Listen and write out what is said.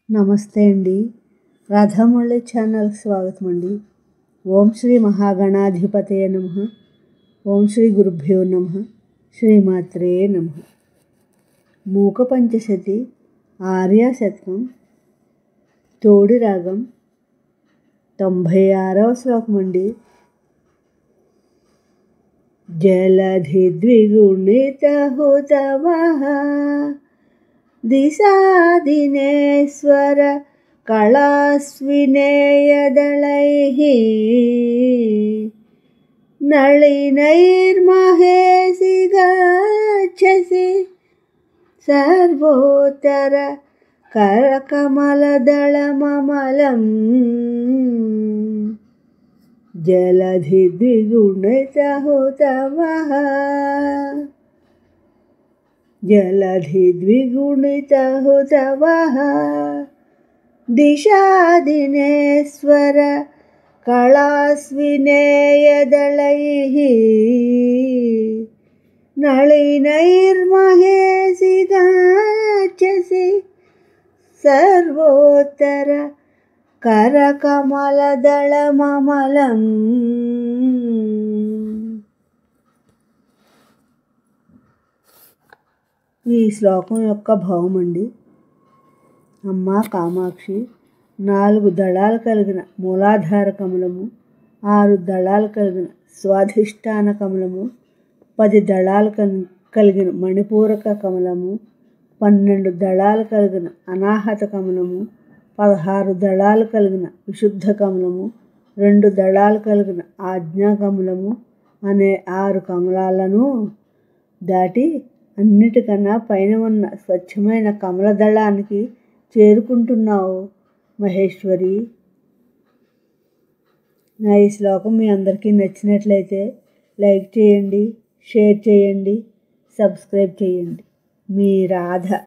నమస్తే అండి. రాధామురళి ఛానల్కి స్వాగతం అండి. ఓం శ్రీ మహాగణాధిపతయ నమః. ఓం శ్రీ గురుభ్యో నమః. శ్రీమాత్రే నమః. మూక పంచశతి ఆర్య శతకం తోడి రాగం 96వ శ్లోకం అండి. జలధి ద్విగుణిత హుతవః దిశాదినేశ్వర కళాస్వినేయదళైః నళినైర్మహేసి గచ్చసి సర్వోత్తర కరకమలదళమమలం జలధి ద్విగుణిత హుతవః జలధి ద్విగుణిత హుతవః దిశాదినేశ్వర కళాస్వినేయదళైః నళినైర్మహేసి గచ్చసి సర్వోత్తర కరకమలదళమమలం. ఈ శ్లోకం యొక్క భావం అండి. అమ్మా కామాక్షి, 4 దళాలు కలిగిన మూలాధార కమలము, 6 దళాలు కలిగిన స్వాధిష్టాన కమలము, 10 దళాలు కలిగిన మణిపూరక కమలము, 12 దళాలు కలిగిన అనాహత కమలము, 16 దళాలు కలిగిన విశుద్ధ కమలము, 2 దళాలు కలిగిన ఆజ్ఞా కమలము అనే 6 కమలాలను దాటి అన్నిటికన్నా పైన ఉన్న స్వచ్ఛమైన కమల దళానికి చేరుకుంటున్నావు మహేశ్వరి. నా ఈ శ్లోకం మీ అందరికీ నచ్చినట్లయితే లైక్ చేయండి, షేర్ చేయండి, సబ్స్క్రైబ్ చేయండి. మీ రాధ.